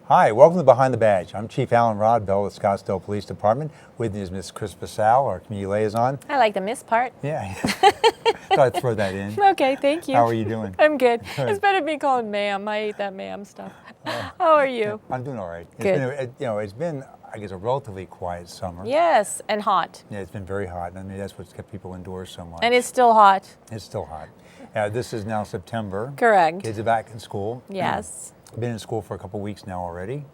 Hi, welcome to Behind the Badge. I'm Chief Alan Rodbell with Scottsdale Police Department. With me is Miss Chris Basal, our community liaison. I like the miss part. Yeah, thought I'd throw that in. Okay, thank you. How are you doing? I'm good. Good. It's better to be called ma'am. I hate that ma'am stuff. How are you? I'm doing all right. Good. It's been, I guess, a relatively quiet summer. Yes, and hot. Yeah, it's been very hot. I mean, that's what's kept people indoors so much. And it's still hot. It's still hot. This is now September. Correct. Kids are back in school. Yes. Been in school for a couple weeks now already.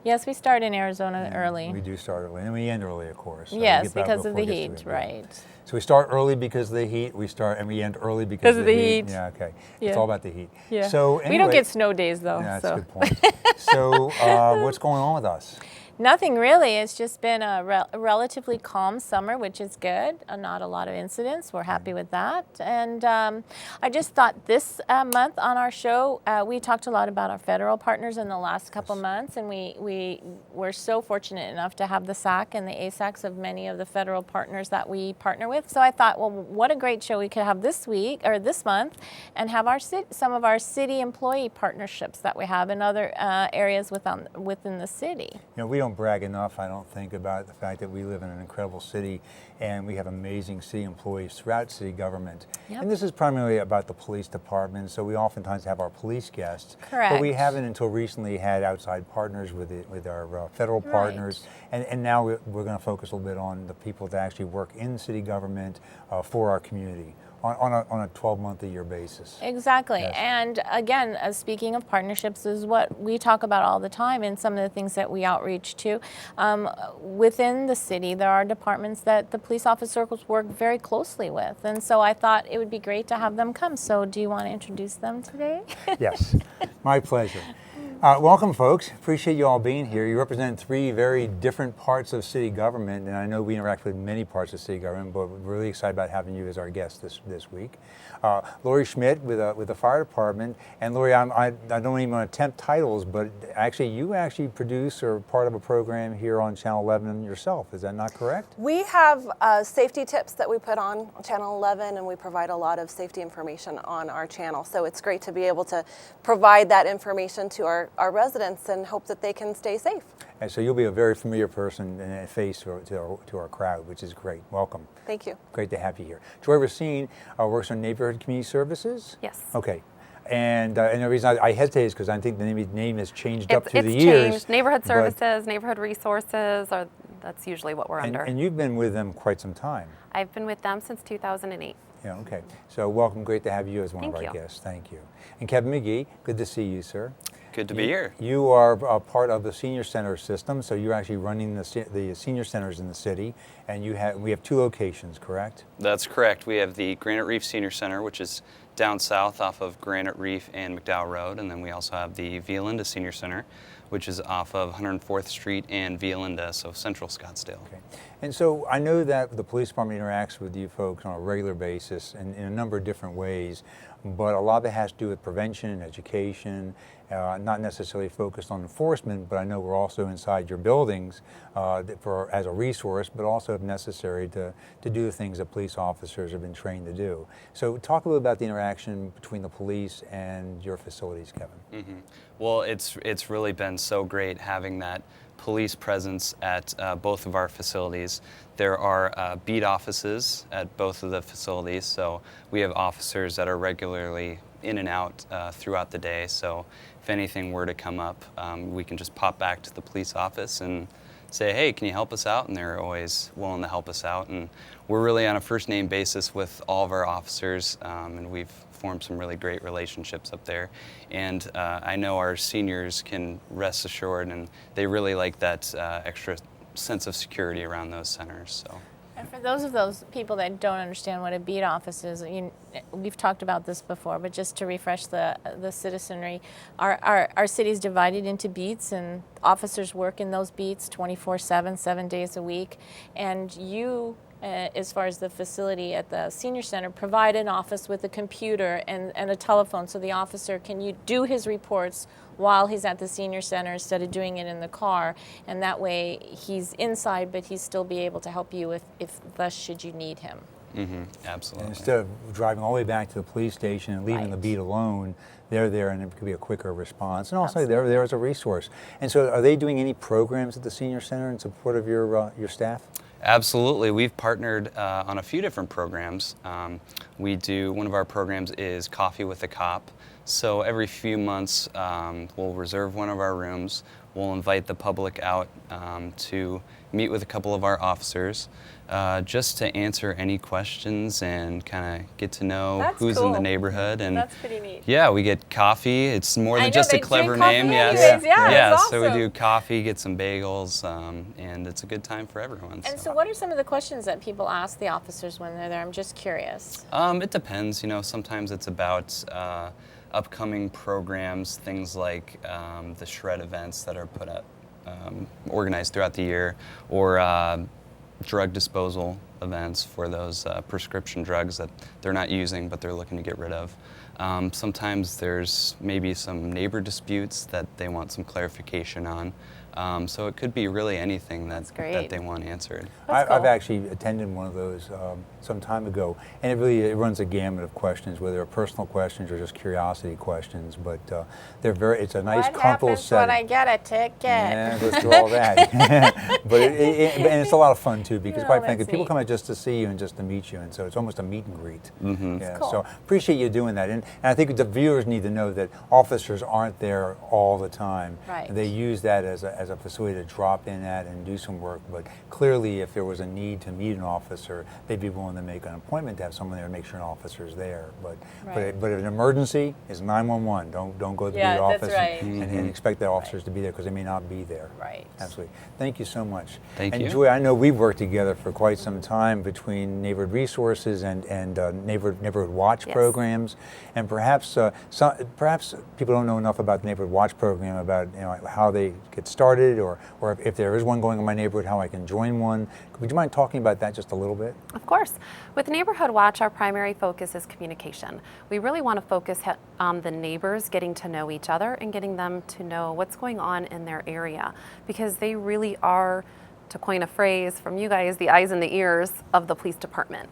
Yes, we start in Arizona early. We do start early, and we end early, of course. So we Yes, get back because of before the it gets heat, too bad. right. So we start early because of the heat. We start and we end early because of the heat. Yeah, okay. Yeah. It's all about the heat. Yeah. So we don't anyway- get snow days though. Yeah, that's so. a good point. So what's going on with us? Nothing really. It's just been a relatively calm summer, which is good. Not a lot of incidents. We're happy with that. And I just thought this month on our show, we talked a lot about our federal partners in the last couple months, and we were so fortunate enough to have the SAC and the ASACs of many of the federal partners that we partner with. So I thought, well, what a great show we could have this week or this month, and have our some of our city employee partnerships that we have in other areas within the city. You know, we don't brag enough, I don't think, about the fact that we live in an incredible city and we have amazing city employees throughout city government. Yep. And this is primarily about the police department, so we oftentimes have our police guests. Correct. But we haven't until recently had outside partners with our federal partners. And now we're going to focus a little bit on the people that actually work in city government for our community on a 12-month-a-year basis. Exactly. Yes. And again, speaking of partnerships, is what we talk about all the time, and some of the things that we outreach to. Within the city, there are departments that the police officers work very closely with. And so I thought it would be great to have them come. So do you want to introduce them today? Yes, my pleasure. Welcome, folks. Appreciate you all being here. You represent three very different parts of city government, and I know we interact with many parts of city government, but we're really excited about having you as our guest this week. Lori Schmidt with the fire department, and Lori, I don't even want to tempt titles, but actually you produce or part of a program here on Channel 11 yourself. Is that not correct? We have safety tips that we put on Channel 11, and we provide a lot of safety information on our channel. So it's great to be able to provide that information to our residents and hope that they can stay safe. And so you'll be a very familiar person and a face to our crowd, which is great. Welcome. Thank you. Great to have you here. Joy Racine works on Neighborhood Community Services? Yes. Okay. And the reason I hesitate is because I think the name has changed up through the It's years. changed. Neighborhood Services, Neighborhood Resources, that's usually what we're under. And you've been with them quite some time. I've been with them since 2008. Yeah, okay. So welcome, great to have you as one of Thank our you. guests. Thank you. And Kevin McGee, good to see you, sir. Good to be here. You are a part of the senior center system, so you're actually running the senior centers in the city, and we have two locations, correct? That's correct. We have the Granite Reef Senior Center, which is down south off of Granite Reef and McDowell Road, and then we also have the Via Senior Center, which is off of 104th Street and Via, so central Scottsdale. Okay. And so I know that the police department interacts with you folks on a regular basis and in a number of different ways, but a lot of it has to do with prevention and education, not necessarily focused on enforcement, but I know we're also inside your buildings as a resource, but also if necessary to do the things that police officers have been trained to do. So talk a little about the interaction between the police and your facilities, Kevin. Mm-hmm. Well, it's really been so great having that police presence at both of our facilities. There are beat offices at both of the facilities, so we have officers that are regularly in and out throughout the day. So if anything were to come up, we can just pop back to the police office and say, hey, can you help us out? And they're always willing to help us out. And we're really on a first name basis with all of our officers, and we've formed some really great relationships up there. And I know our seniors can rest assured, and they really like that extra sense of security around those centers. So. And for those people that don't understand what a beat office is, we've talked about this before, but just to refresh the citizenry, our city's divided into beats, and officers work in those beats 24/7, 7 days a week. And you, as far as the facility at the senior center, provide an office with a computer and a telephone so the officer can do his reports while he's at the senior center instead of doing it in the car, and that way he's inside but he's still be able to help you if thus should you need him. Mm-hmm. Absolutely. And instead of driving all the way back to the police station and leaving Right. the beat alone, they're there and it could be a quicker response. And also they're there as a resource. And so are they doing any programs at the Senior Center in support of your staff? Absolutely. We've partnered on a few different programs. One of our programs is Coffee with a Cop. So every few months, we'll reserve one of our rooms. We'll invite the public out to meet with a couple of our officers just to answer any questions and kind of get to know That's who's in the cool. neighborhood. And That's pretty neat. yeah, we get coffee. It's more I than know, just they a clever drink coffee name. anyways. Yes. Yeah, that's So we awesome. do coffee, get some bagels, and it's a good time for everyone. And so what are some of the questions that people ask the officers when they're there? I'm just curious. It depends. Sometimes it's about upcoming programs, things like the shred events that are put up, organized throughout the year, or drug disposal events for those prescription drugs that they're not using but they're looking to get rid of. Sometimes there's maybe some neighbor disputes that they want some clarification on. So it could be really anything that they want answered. I've actually attended one of those some time ago, and it runs a gamut of questions, whether they're personal questions or just curiosity questions. But it's a nice, comfortable setting. What happens when I get a ticket? Yeah, let's do all that. But and it's a lot of fun too, because Oh, quite frankly, that's people neat. come out just to see you and just to meet you, and so it's almost a meet and greet. Mm-hmm. Yeah, cool. so appreciate you doing that, and I think the viewers need to know that officers aren't there all the time. Right. They use that as a facility to drop in at and do some work. But clearly, if there was a need to meet an officer, they'd be willing to make an appointment to have someone there to make sure an officer's there. But Right. but an emergency is 911. Don't go to Yeah, the that's office right. and expect the officers to be there, because they may not be there. Right. Absolutely. Thank you so much. Thank and you. Joy, I know we've worked together for quite some time between Neighborhood Resources and Neighborhood Watch Yes. programs, and perhaps perhaps people don't know enough about the Neighborhood Watch program, about how they get started, or if there is one going in my neighborhood, how I can join one. Would you mind talking about that just a little bit? Of course. With Neighborhood Watch, our primary focus is communication. We really want to focus on the neighbors getting to know each other and getting them to know what's going on in their area, because they really are, to coin a phrase from you guys, the eyes and the ears of the police department.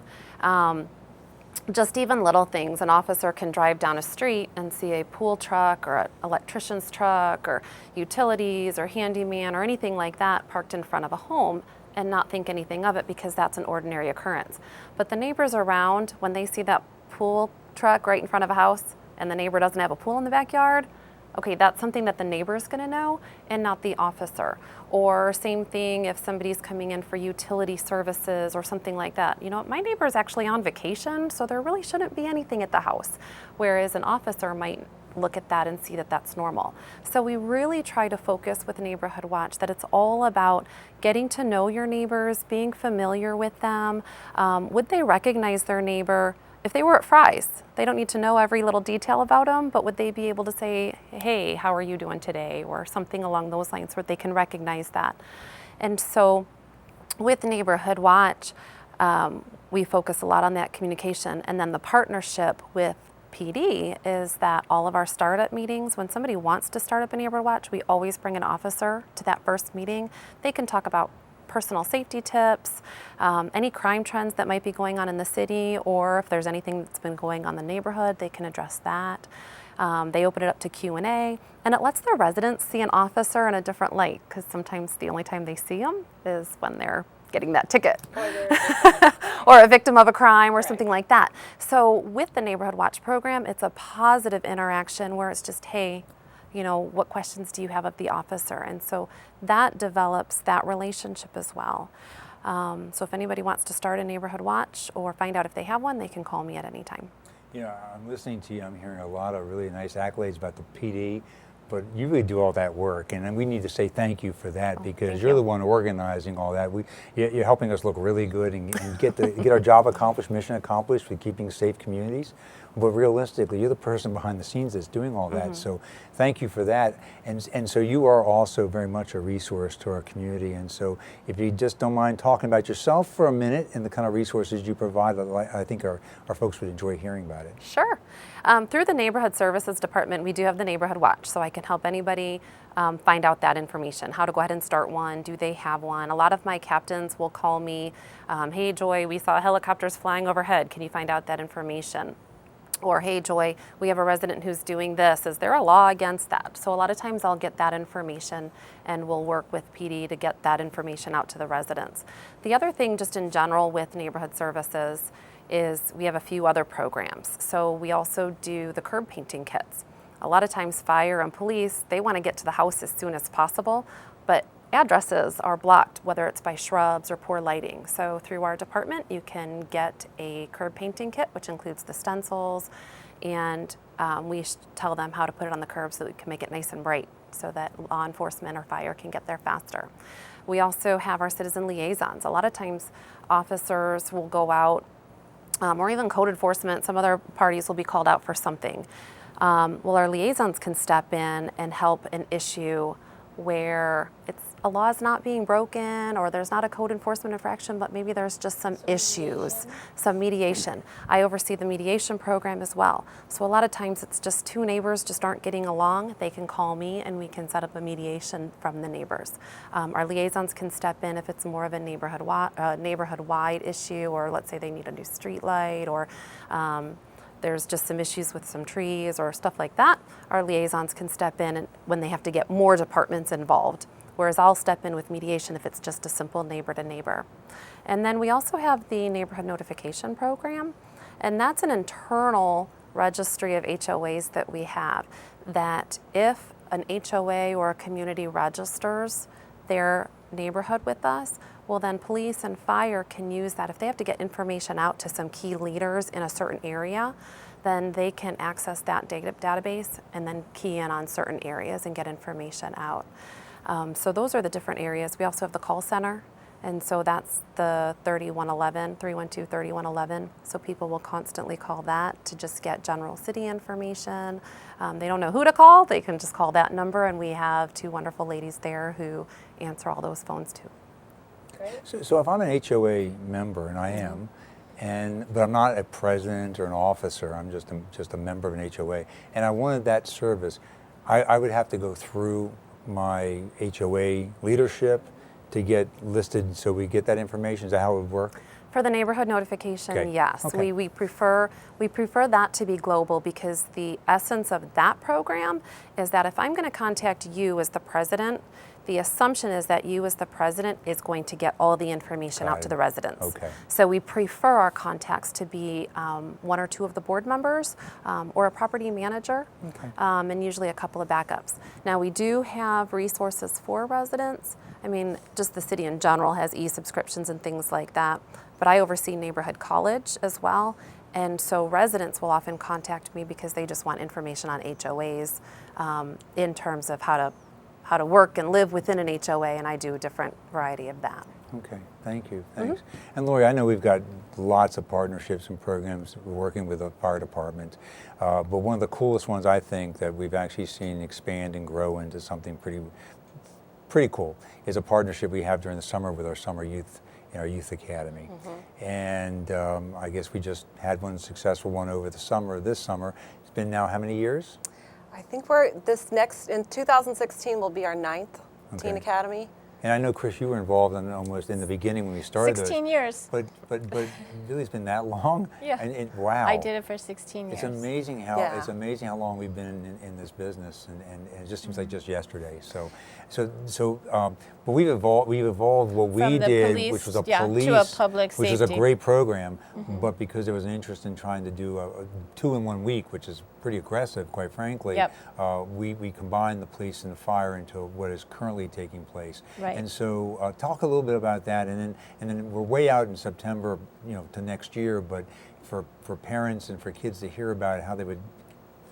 Just even little things. An officer can drive down a street and see a pool truck or an electrician's truck or utilities or handyman or anything like that parked in front of a home and not think anything of it, because that's an ordinary occurrence. But the neighbors around, when they see that pool truck right in front of a house and the neighbor doesn't have a pool in the backyard, okay, that's something that the neighbor's gonna know and not the officer. Or same thing if somebody's coming in for utility services or something like that. My neighbor's actually on vacation, so there really shouldn't be anything at the house. Whereas an officer might look at that and see that that's normal. So we really try to focus with Neighborhood Watch that it's all about getting to know your neighbors, being familiar with them. Would they recognize their neighbor? If they were at Fry's, they don't need to know every little detail about them, but would they be able to say, hey, how are you doing today? Or something along those lines where they can recognize that. And so with Neighborhood Watch, we focus a lot on that communication. And then the partnership with PD is that all of our startup meetings, when somebody wants to start up a Neighborhood Watch, we always bring an officer to that first meeting. They can talk about personal safety tips, any crime trends that might be going on in the city, or if there's anything that's been going on in the neighborhood, they can address that. They open it up to Q&A, and it lets their residents see an officer in a different light, because sometimes the only time they see them is when they're getting that ticket or a victim of a crime or something like that. So with the Neighborhood Watch program, it's a positive interaction where it's just, hey, what questions do you have of the officer? And so that develops that relationship as well. So if anybody wants to start a Neighborhood Watch or find out if they have one, they can call me at any time. I'm listening to you, I'm hearing a lot of really nice accolades about the PD, but you really do all that work, and we need to say thank you for that, because you're the one organizing all that. You're helping us look really good and get our job accomplished, mission accomplished with keeping safe communities. But realistically, you're the person behind the scenes that's doing all that. So thank you for that. And so you are also very much a resource to our community. And so if you just don't mind talking about yourself for a minute and the kind of resources you provide, I think our folks would enjoy hearing about it. Sure. Through the Neighborhood Services Department, we do have the Neighborhood Watch, so I can help anybody find out that information, how to go ahead and start one, do they have one. A lot of my captains will call me, hey Joy, we saw helicopters flying overhead, can you find out that information? Or, hey, Joy, we have a resident who's doing this. Is there a law against that? So a lot of times I'll get that information and we'll work with PD to get that information out to the residents. The other thing just in general with neighborhood services is we have a few other programs. So we also do the curb painting kits. A lot of times fire and police, they want to get to the house as soon as possible, but addresses are blocked, whether it's by shrubs or poor lighting. So through our department, you can get a curb painting kit, which includes the stencils, and we tell them how to put it on the curb so that we can make it nice and bright so that law enforcement or fire can get there faster. We also have our citizen liaisons. A lot of times officers will go out, or even code enforcement, some other parties will be called out for something. Well, our liaisons can step in and help an issue where a law is not being broken or there's not a code enforcement infraction, but maybe there's just some issues, some mediation. I oversee the mediation program as well. So a lot of times it's just two neighbors just aren't getting along. They can call me and we can set up a mediation from the neighbors. Our liaisons can step in if it's more of a neighborhood-wide issue, or let's say they need a new street light, or there's just some issues with some trees or stuff like that. Our liaisons can step in when they have to get more departments involved, whereas I'll step in with mediation if it's just a simple neighbor to neighbor. And then we also have the neighborhood notification program, and that's an internal registry of HOAs that we have, that if an HOA or a community registers their neighborhood with us, well then police and fire can use that. If they have to get information out to some key leaders in a certain area, then they can access that database and then key in on certain areas and get information out. So those are the different areas. We also have the call center, and so that's the 3111, 312-3111. So people will constantly call that to just get general city information. They don't know who to call, they can just call that number, and we have two wonderful ladies there who answer all those phones too. So if I'm an HOA member, and I am, but I'm not a president or an officer, I'm just a member of an HOA, and I wanted that service, I would have to go through my HOA leadership to get listed so we get that information? Is that how it would work? For the neighborhood notification, Okay. yes. Okay. We prefer that to be global, because the essence of that program is that if I'm going to contact you as the president, the assumption is that you as the president is going to get all the information out to the residents. Okay. So we prefer our contacts to be one or two of the board members or a property manager, and usually a couple of backups. Now we do have resources for residents. I mean, just the city in general has e-subscriptions and things like that, but I oversee neighborhood college as well. And so residents will often contact me because they just want information on HOAs in terms of how to work and live within an HOA, and I do a different variety of that. Okay, thank you, thanks. And Lori, I know we've got lots of partnerships and programs working with the fire department, but one of the coolest ones I think that we've actually seen expand and grow into something pretty cool is a partnership we have during the summer with our summer youth in our youth academy. And I guess we just had one successful one over the summer. This summer, it's been now how many years? I think in 2016 will be our 9th Teen Academy. And I know, Chris, you were involved in almost in the beginning when we started 16 years. But really, it's been that long. Yeah. And wow. I did it for 16 years. It's amazing how long we've been in this business, and it just seems like just yesterday. But we've evolved what we From the did, police, which was a to a public which was a safety. great program. But because there was an interest in trying to do a 2 in 1 week, which is pretty aggressive, quite frankly. Yep. We combined the police and the fire into what is currently taking place. Right. And so talk a little bit about that, and then we're way out in September, to next year. But for parents and for kids to hear about it, how they would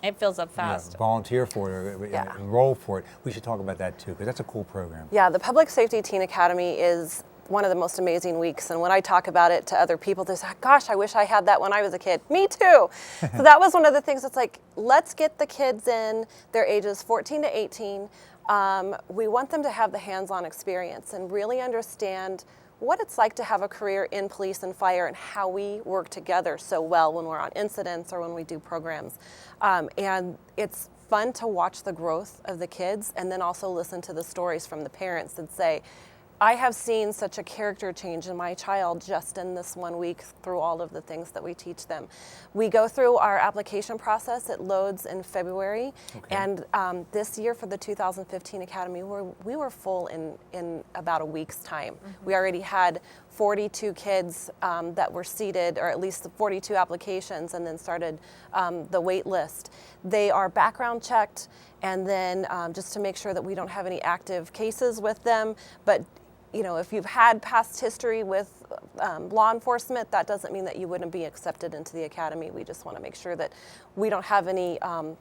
It fills up fast. volunteer for it or enroll for it, we should talk about that too, because that's a cool program. Yeah, the Public Safety Teen Academy is one of the most amazing weeks, and when I talk about it to other people, they say, gosh, I wish I had that when I was a kid. Me too. So that was one of the things that's like, let's get the kids in, their ages 14 to 18. We want them to have the hands-on experience and really understand what it's like to have a career in police and fire and how we work together so well when we're on incidents or when we do programs. And it's fun to watch the growth of the kids and then also listen to the stories from the parents that say, I have seen such a character change in my child just in this 1 week through all of the things that we teach them. We go through our application process. It loads in February. Okay. And this year for the 2015 Academy, we were full in about a week's time. We already had 42 kids that were seated, or at least 42 applications, and then started the wait list. They are background checked, and then just to make sure that we don't have any active cases with them. But you know, if you've had past history with law enforcement, that doesn't mean that you wouldn't be accepted into the academy. We just want to make sure that we don't have any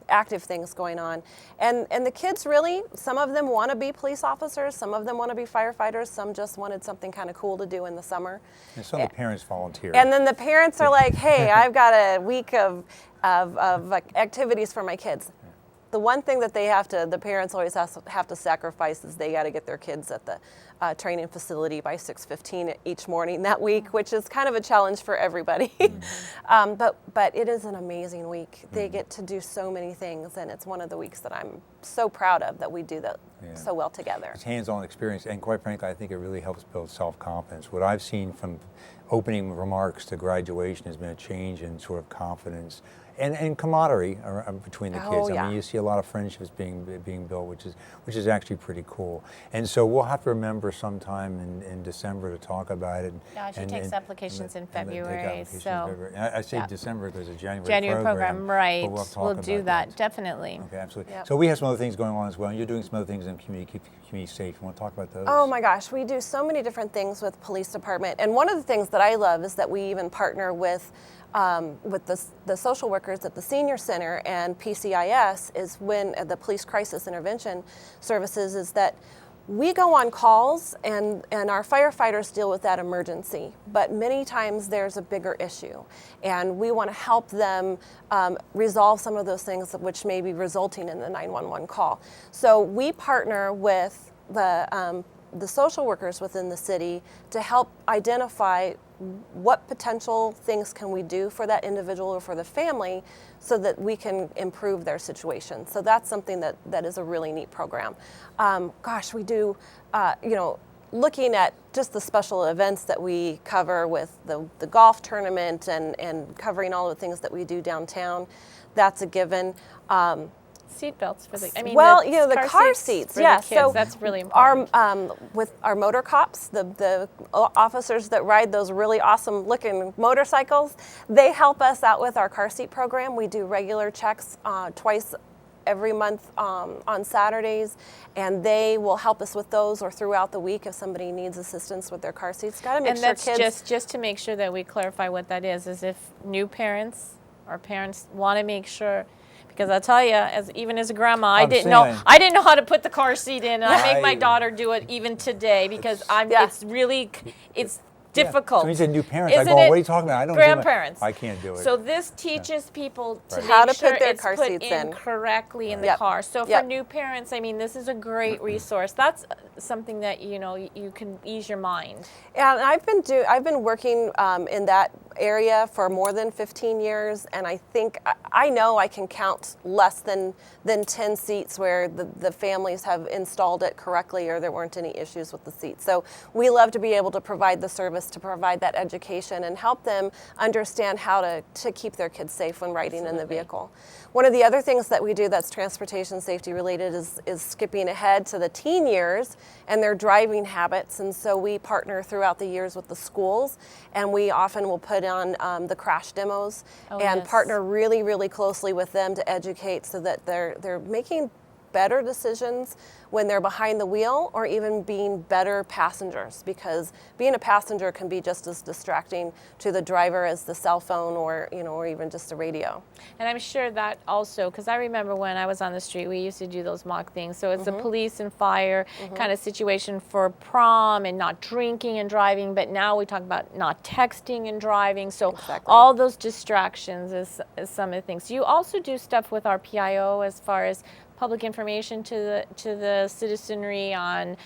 active things going on. And the kids really, some of them want to be police officers, some of them want to be firefighters, some just wanted something kind of cool to do in the summer. And some of the parents volunteer. And then the parents are like, hey, I've got a week of activities for my kids. The one thing that the parents always have to sacrifice is they got to get their kids at the training facility by 6:15 each morning that week, which is kind of a challenge for everybody. But it is an amazing week. They get to do so many things, and it's one of the weeks that I'm so proud of that we do that so well together. It's hands-on experience, and quite frankly, I think it really helps build self-confidence. What I've seen from opening remarks to graduation has been a change in sort of confidence and camaraderie between the kids. I mean, you see a lot of friendships being built, which is actually pretty cool. And so we'll have to remember sometime in December to talk about it. Yeah, she takes applications in February. I say December because it's January program, right? But We'll do that definitely. Okay, absolutely. Yep. So we have some other things going on as well. And you're doing some other things in the community, keep the community safe. You want to talk about those? Oh my gosh, we do so many different things with police department. And one of the things that I love is that we even partner with the social workers at the senior center and PCIS, is when the police crisis intervention services, is that we go on calls and our firefighters deal with that emergency, but many times there's a bigger issue, and we want to help them resolve some of those things which may be resulting in the 911 call. So we partner with the social workers within the city to help identify what potential things can we do for that individual or for the family so that we can improve their situation. So that's something that is a really neat program. Gosh, we do, looking at just the special events that we cover with the golf tournament and covering all the things that we do downtown, that's a given. Seatbelts for the, the car seats, yes. Yeah, so that's really important. With our motor cops, the officers that ride those really awesome looking motorcycles, they help us out with our car seat program. We do regular checks twice every month on Saturdays, and they will help us with those, or throughout the week if somebody needs assistance with their car seats. Got to make sure kids. And that's just to make sure that we clarify what that is if new parents or parents want to make sure. Because I'll tell you, even as a grandma, I didn't know how to put the car seat in, and I make my daughter do it even today because it's difficult. So when you say new parents, Isn't I go, it? what are you talking about? I don't Grandparents. I can't do it. So this teaches people to How make to sure put their it's car put seats in correctly in the car. So for Yep. new parents, this is a great resource. That's something that you can ease your mind. Yeah, and I've been working in that area for more than 15 years, and I know I can count less than 10 seats where the families have installed it correctly or there weren't any issues with the seats. So we love to be able to provide the service, to provide that education and help them understand how to keep their kids safe when riding in the vehicle. One of the other things that we do that's transportation safety related is skipping ahead to the teen years and their driving habits. And so we partner throughout the years with the schools, and we often will put on the crash demos and partner really, really closely with them to educate so that they're making better decisions when they're behind the wheel, or even being better passengers, because being a passenger can be just as distracting to the driver as the cell phone or even just a radio. And I'm sure that also, because I remember when I was on the street, we used to do those mock things. So it's a police and fire kind of situation for prom and not drinking and driving, but now we talk about not texting and driving. So all those distractions is some of the things. You also do stuff with our PIO as far as public information to the citizenry on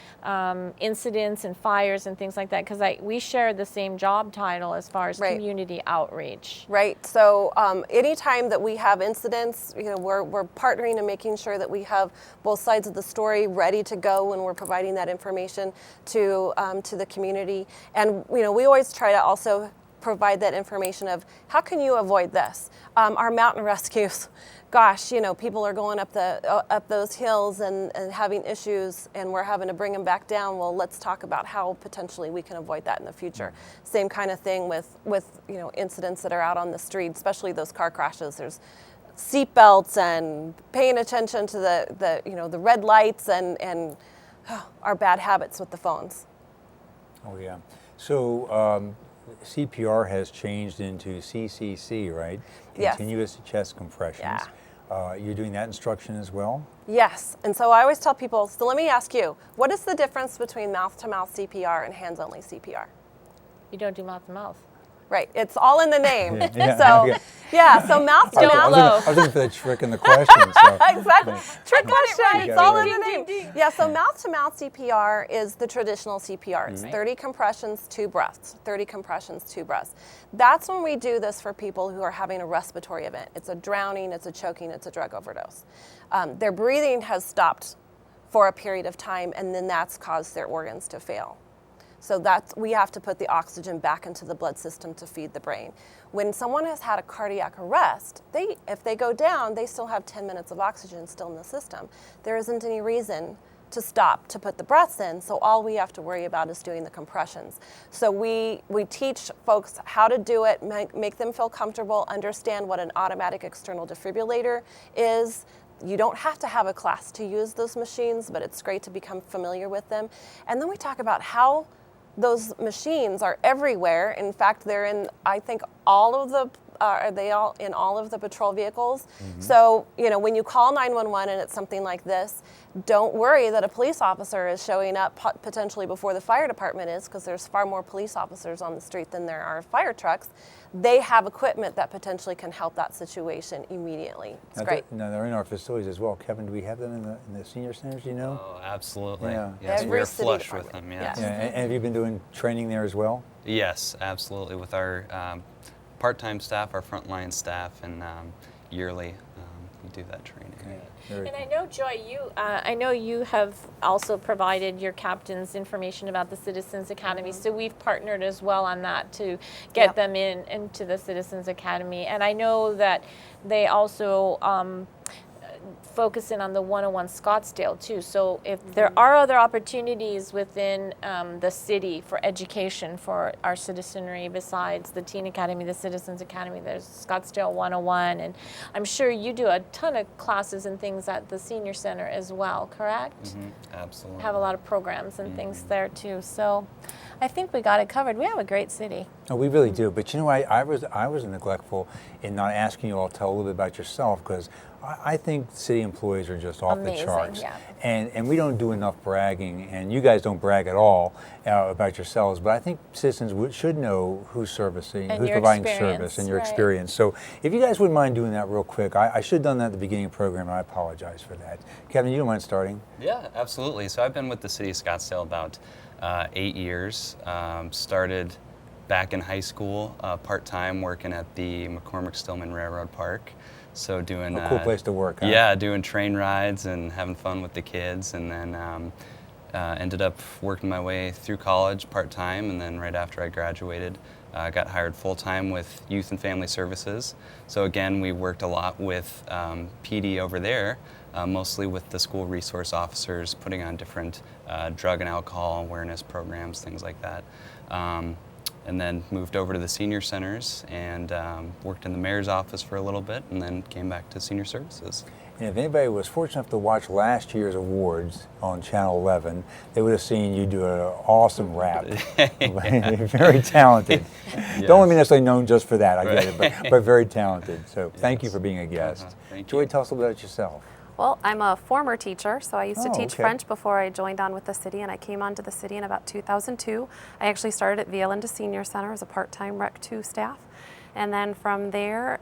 incidents and fires and things like that? Because we share the same job title as far as Right. community outreach. Right. So anytime that we have incidents, we're partnering and making sure that we have both sides of the story ready to go when we're providing that information to the community. And we always try to also provide that information of how can you avoid this. Our mountain rescues, gosh, people are going up those hills and having issues, and we're having to bring them back down. Well, let's talk about how potentially we can avoid that in the future. Same kind of thing with incidents that are out on the street, especially those car crashes. There's seat belts and paying attention to the red lights and our bad habits with the phones. Oh yeah. So CPR has changed into CCC, right? Yes. Continuous chest compressions. Yeah. You're doing that instruction as well? Yes, and so I always tell people, so let me ask you, what is the difference between mouth-to-mouth CPR and hands-only CPR? You don't do mouth to mouth. Right, it's all in the name. Yeah, So, okay. yeah, so mouth-to-mouth. Low. I was looking for the trick in the question. So. Exactly. Trick question. right. It's all Ding, in the ding, name. ding, ding. Yeah, so mouth-to-mouth CPR is the traditional CPR. It's 30 compressions, 2 breaths. 30 compressions, 2 breaths. That's when we do this for people who are having a respiratory event. It's a drowning, it's a choking, it's a drug overdose. Their breathing has stopped for a period of time, and then that's caused their organs to fail. So we have to put the oxygen back into the blood system to feed the brain. When someone has had a cardiac arrest, if they go down, they still have 10 minutes of oxygen still in the system. There isn't any reason to stop to put the breaths in, so all we have to worry about is doing the compressions. So we teach folks how to do it, make them feel comfortable, understand what an automatic external defibrillator is. You don't have to have a class to use those machines, but it's great to become familiar with them. And then we talk about how those machines are everywhere. In fact, they're in, I think, all of the patrol vehicles. So, when you call 911 and it's something like this, don't worry that a police officer is showing up potentially before the fire department is, because there's far more police officers on the street than there are fire trucks. They have equipment that potentially can help that situation immediately. It's great. Now, they're in our facilities as well. Kevin, do we have them in the senior centers, do you know? Oh, absolutely. Yeah. Yes, Every we're city flush with department. them, yes. Yeah, and have you been doing training there as well? Yes, absolutely. With our part-time staff, our frontline staff, and yearly we do that training. Very And I cool. know, Joy, I know you have also provided your captains information about the Citizens Academy, so we've partnered as well on that to get Yep. them into the Citizens Academy. And I know that they also focus in on the 101 Scottsdale too. So if there are other opportunities within the city for education for our citizenry besides the Teen Academy, the Citizens Academy, there's Scottsdale 101, and I'm sure you do a ton of classes and things at the senior center as well, correct? Absolutely. Have a lot of programs and things there too. So I think we got it covered. We have a great city. No, we really do. But I was neglectful in not asking you all to tell a little bit about yourself, because I think city employees are just off Amazing, the charts. yeah. And we don't do enough bragging, and you guys don't brag at all about yourselves, but I think citizens should know who's servicing, And who's your providing experience, service, and your right. experience. So if you guys wouldn't mind doing that real quick, I should have done that at the beginning of the program, and I apologize for that. Kevin, you don't mind starting? Yeah, absolutely. So I've been with the city of Scottsdale about 8 years. Started back in high school, part-time, working at the McCormick-Stillman Railroad Park. So doing A cool place to work, huh? Yeah, doing train rides and having fun with the kids, and then ended up working my way through college part-time, and then right after I graduated, got hired full-time with Youth and Family Services. So again, we worked a lot with PD over there, mostly with the school resource officers, putting on different drug and alcohol awareness programs, things like that. And then moved over to the senior centers and worked in the mayor's office for a little bit, and then came back to senior services. And if anybody was fortunate enough to watch last year's awards on Channel 11, they would have seen you do an awesome rap. Very talented. Yes. Don't want to be necessarily known just for that, I get it, but very talented. So thank you Yes. for being a guest. Thank Joy, you. tell us a little bit about yourself. Well, I'm a former teacher, so I used to Oh, teach okay. French before I joined on with the city, and I came on to the city in about 2002. I actually started at Via Linda Senior Center as a part-time Rec 2 staff, and then from there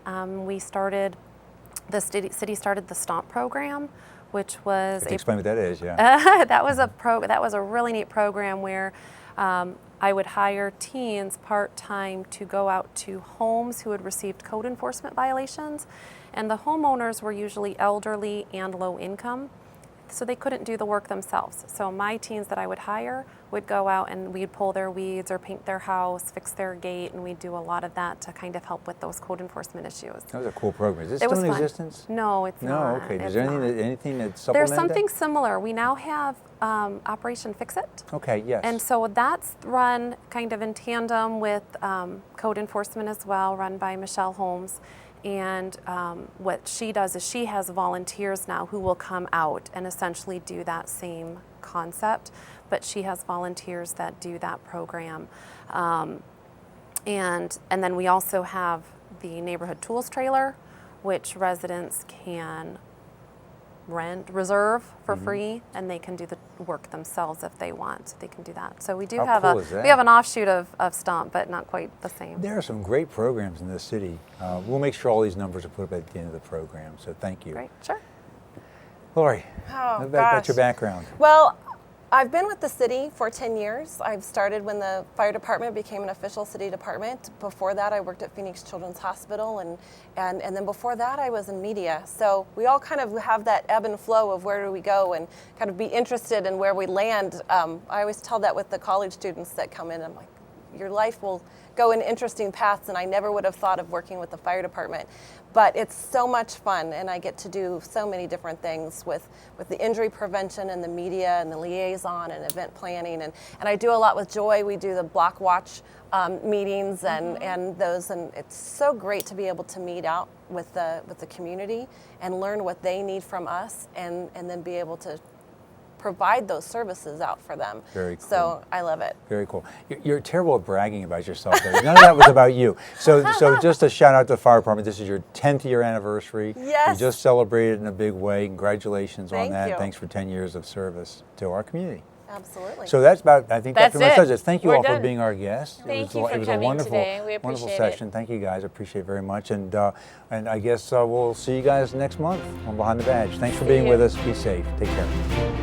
the city started the STOMP program, which was Could you explain what that is? Yeah. that was a really neat program where I would hire teens part-time to go out to homes who had received code enforcement violations, and the homeowners were usually elderly and low income, so they couldn't do the work themselves. So my teens that I would hire would go out and we'd pull their weeds or paint their house, fix their gate, and we'd do a lot of that to kind of help with those code enforcement issues. That was a cool program. Is this It still was in fun. existence? No, it's No, not. okay. Is It's there not. anything that There's supplements something similar. We now have Operation Fix It. Okay, yes. And so that's run kind of in tandem with code enforcement as well, run by Michelle Holmes. And what she does is she has volunteers now who will come out and essentially do that same concept, but she has volunteers that do that program. And then we also have the neighborhood tools trailer, which residents can reserve for free, and they can do the work themselves if they want. So they can do that. So we do How have cool is that? we have an offshoot of Stomp, but not quite the same. There are some great programs in this city. We'll make sure all these numbers are put up at the end of the program, so thank you. Great, sure. Lori, Oh, about your gosh. background. Well, I've been with the city for 10 years. I've started when the fire department became an official city department. Before that, I worked at Phoenix Children's Hospital, and then before that, I was in media. So we all kind of have that ebb and flow of where do we go and kind of be interested in where we land. I always tell that with the college students that come in. I'm like, your life will go in interesting paths, and I never would have thought of working with the fire department. But it's so much fun, and I get to do so many different things with the injury prevention and the media and the liaison and event planning. And I do a lot with Joy. We do the block watch meetings and those, and it's so great to be able to meet out with the community and learn what they need from us, and then be able to provide those services out for them. Very cool. So I love it. Very cool. You're terrible at bragging about yourself there. None of that was about you. So just a shout out to the fire department. This is your 10th year anniversary. Yes. You just celebrated in a big way. Congratulations on Thank that. you. Thanks for 10 years of service to our community. Absolutely. So that's about, I think that That's pretty much it. does it. Thank you We're all for done. being our guests. Thank you for it was coming a wonderful, today. We wonderful appreciate it. session. Thank you guys. I appreciate it very much. And I guess we'll see you guys next month on Behind the Badge. Thanks for being you. with us. Be safe. Take care.